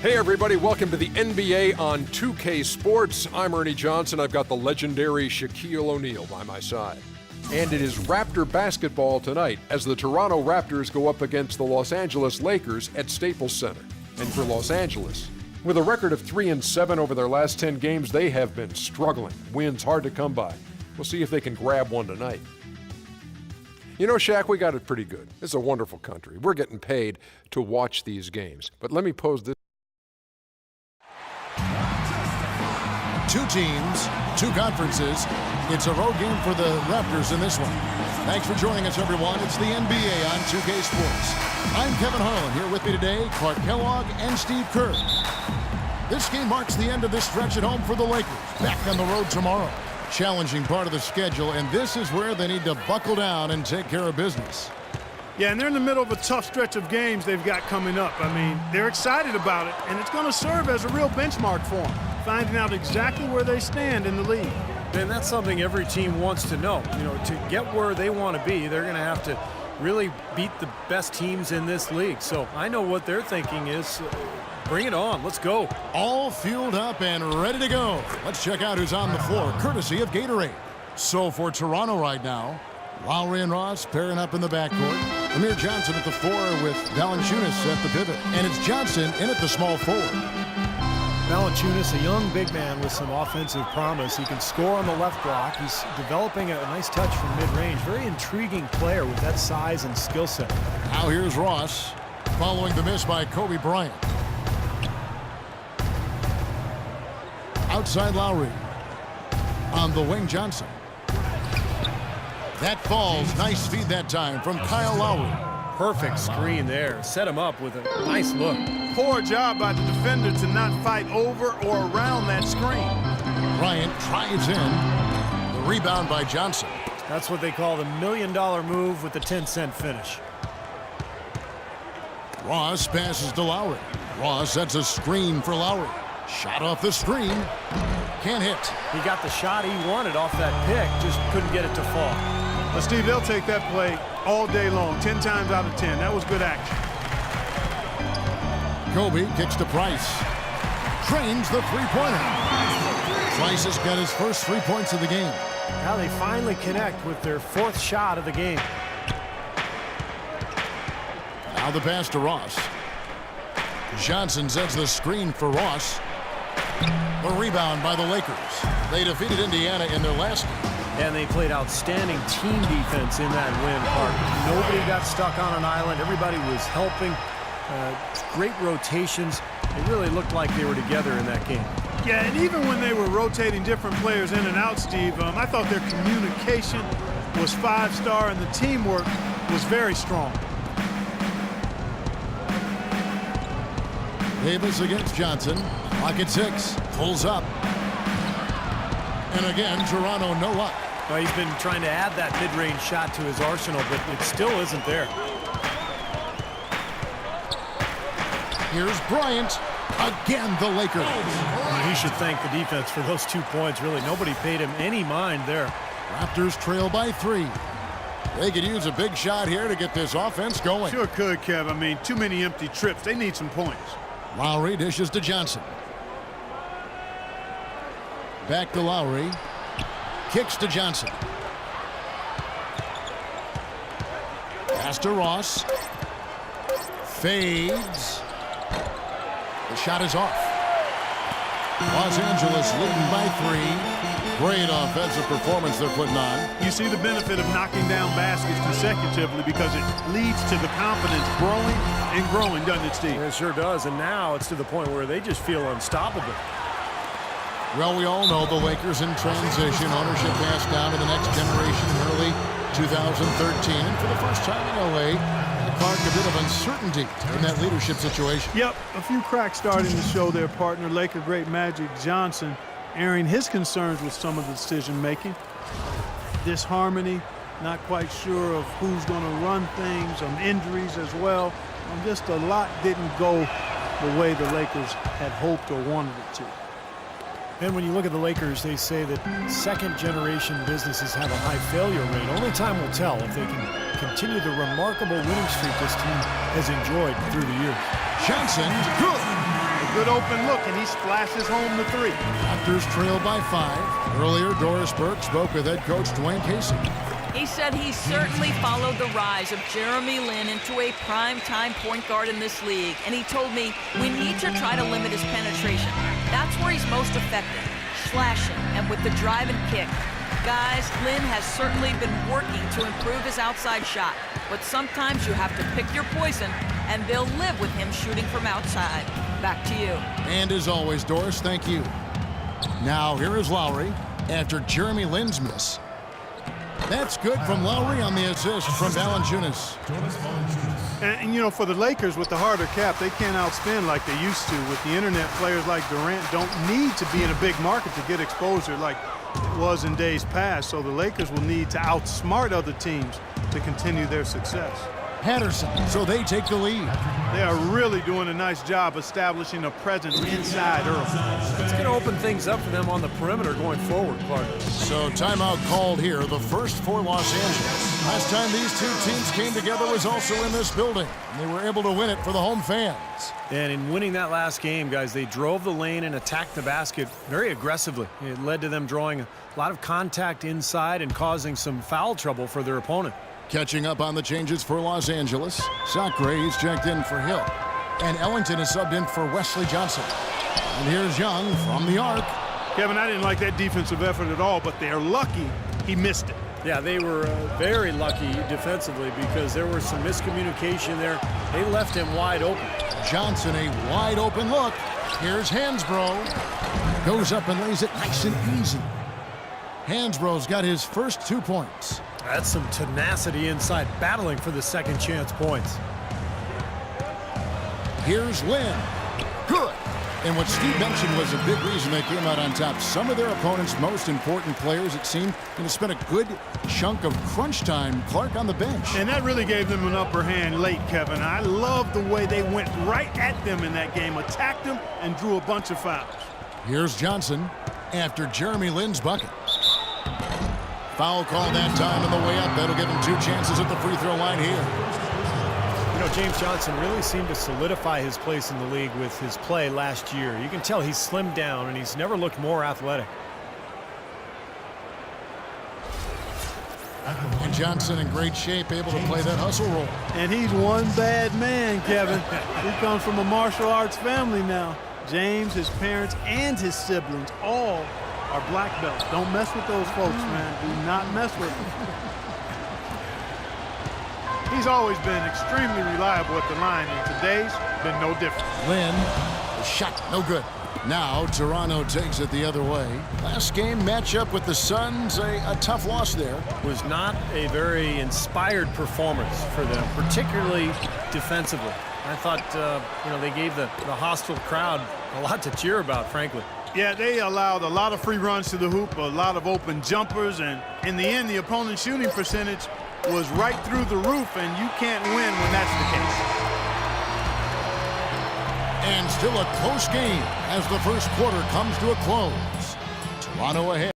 Hey everybody, welcome to the NBA on 2K Sports. I'm Ernie Johnson. I've got the legendary Shaquille O'Neal by my side. And it is Raptor basketball tonight as the Toronto Raptors go up against the Los Angeles Lakers at Staples Center. And for Los Angeles, with a record of 3-7 over their last 10 games, they have been struggling. Wins hard to come by. We'll see if they can grab one tonight. You know, Shaq, we got it pretty good. It's a wonderful country. We're getting paid to watch these games. But let me pose this. Two teams, two conferences. It's a road game for the Raptors in this one. Thanks for joining us, everyone. It's the NBA on 2K Sports. I'm Kevin Harlan. Here with me today, Clark Kellogg and Steve Kerr. This game marks the end of this stretch at home for the Lakers. Back on the road tomorrow. Challenging part of the schedule, and this is where they need to buckle down and take care of business. Yeah, and they're in the middle of a tough stretch of games they've got coming up. I mean, they're excited about it, and it's going to serve as a real benchmark for them, finding out exactly where they stand in the league. And that's something every team wants to know. You know, to get where they want to be, they're going to have to really beat the best teams in this league. So I know what they're thinking is, bring it on. Let's go. All fueled up and ready to go. Let's check out who's on the floor, courtesy of Gatorade. So for Toronto right now, Lowry and Ross pairing up in the backcourt. Amir Johnson at the 4 with Valanciunas at the pivot. And it's Johnson in at the small forward. Valanciunas, a young big man with some offensive promise. He can score on the left block. He's developing a nice touch from mid-range. Very intriguing player with that size and skill set. Now here's Ross following the miss by Kobe Bryant. Outside Lowry. On the wing, Johnson. That falls. Nice feed that time from Kyle Lowry. Perfect screen there. Set him up with a nice look. Poor job by the defender to not fight over or around that screen. Bryant drives in. The rebound by Johnson. That's what they call the $1 million move with the 10-cent finish. Ross passes to Lowry. Ross sets a screen for Lowry. Shot off the screen. Can't hit. He got the shot he wanted off that pick, just couldn't get it to fall. But Steve, they'll take that play all day long, 10 times out of 10. That was good action. Kobe kicks to Price. Trains the three-pointer. Price has got his first 3 points of the game. Now they finally connect with their 4th shot of the game. Now the pass to Ross. Johnson sets the screen for Ross. The rebound by the Lakers. They defeated Indiana in their last game. And they played outstanding team defense in that win, Park. Nobody got stuck on an island. Everybody was helping. Great rotations. It really looked like they were together in that game. Yeah, and even when they were rotating different players in and out, Steve, I thought their communication was 5-star and the teamwork was very strong. Davis against Johnson. Clock at 6. Pulls up. And again, Toronto no luck. Well, he's been trying to add that mid-range shot to his arsenal, but it still isn't there. Here's Bryant. Again, the Lakers. He should thank the defense for those 2 points. Really, nobody paid him any mind there. Raptors trail by 3. They could use a big shot here to get this offense going. Sure could, Kev. I mean, too many empty trips. They need some points. Lowry dishes to Johnson. Back to Lowry. Kicks to Johnson. Pass to Ross. Fades. The shot is off. Los Angeles leading by 3. Great offensive performance they're putting on. You see the benefit of knocking down baskets consecutively because it leads to the confidence growing and growing, doesn't it, Steve? It sure does, and now it's to the point where they just feel unstoppable. Well, we all know the Lakers in transition. Ownership passed down to the next generation in early 2013. And for the first time in LA, Clark, a bit of uncertainty in that leadership situation. Yep, a few cracks starting to show their partner, Laker great Magic Johnson, airing his concerns with some of the decision-making. Disharmony, not quite sure of who's going to run things, some injuries as well. Just a lot didn't go the way the Lakers had hoped or wanted it to. And when you look at the Lakers, they say that second-generation businesses have a high failure rate. Only time will tell if they can continue the remarkable winning streak this team has enjoyed through the years. Johnson, good. good open look, and he splashes home the three. Raptors trail by 5. Earlier, Doris Burke spoke with head coach Dwayne Casey. He said he certainly followed the rise of Jeremy Lin into a prime-time point guard in this league, and he told me we need to try to limit his penetration. That's where he's most effective, slashing and with the drive and kick. Guys, Lin has certainly been working to improve his outside shot, but sometimes you have to pick your poison, and they'll live with him shooting from outside. Back to you. And as always, Doris, thank you. Now, here is Lowry after Jeremy Lin's miss. That's good from Lowry on the assist from Valanciunas. And, you know, for the Lakers with the harder cap, they can't outspend like they used to. With the internet, players like Durant don't need to be in a big market to get exposure like it was in days past. So the Lakers will need to outsmart other teams to continue their success. Patterson, so they take the lead. They are really doing a nice job establishing a presence inside early. It's going to open things up for them on the perimeter going forward, Clark. So timeout called here, the first for Los Angeles. Last time these two teams came together was also in this building, and they were able to win it for the home fans. And in winning that last game, guys, they drove the lane and attacked the basket very aggressively. It led to them drawing a lot of contact inside and causing some foul trouble for their opponent. Catching up on the changes for Los Angeles. Sacre, he's checked in for Hill. And Ellington is subbed in for Wesley Johnson. And here's Young from the arc. Kevin, I didn't like that defensive effort at all, but they're lucky he missed it. Yeah, they were very lucky defensively because there was some miscommunication there. They left him wide open. Johnson, a wide open look. Here's Hansbrough. Goes up and lays it nice and easy. Hansbrough's got his first 2 points. That's some tenacity inside, battling for the second chance points. Here's Lin. Good. And what Steve mentioned was a big reason they came out on top. Some of their opponents' most important players, it seemed, going to spend a good chunk of crunch time, Clark, on the bench. And that really gave them an upper hand late, Kevin. I love the way they went right at them in that game, attacked them, and drew a bunch of fouls. Here's Johnson after Jeremy Lin's bucket. Foul call that time on the way up. That'll give him 2 chances at the free throw line here. You know, James Johnson really seemed to solidify his place in the league with his play last year. You can tell he's slimmed down, and he's never looked more athletic. And Johnson in great shape, able to play that hustle role. And he's one bad man, Kevin. He comes from a martial arts family now. James, his parents, and his siblings all are black belts. Don't mess with those folks, man. Do not mess with them. He's always been extremely reliable at the line, and today's been no different. Lin, the shot, no good. Now Toronto takes it the other way. Last game matchup with the Suns, a tough loss there. Was not a very inspired performance for them, particularly defensively. I thought, you know, they gave the hostile crowd a lot to cheer about, frankly. Yeah, they allowed a lot of free runs to the hoop, a lot of open jumpers, and in the end, the opponent's shooting percentage was right through the roof, and you can't win when that's the case. And still a close game as the first quarter comes to a close. Toronto ahead.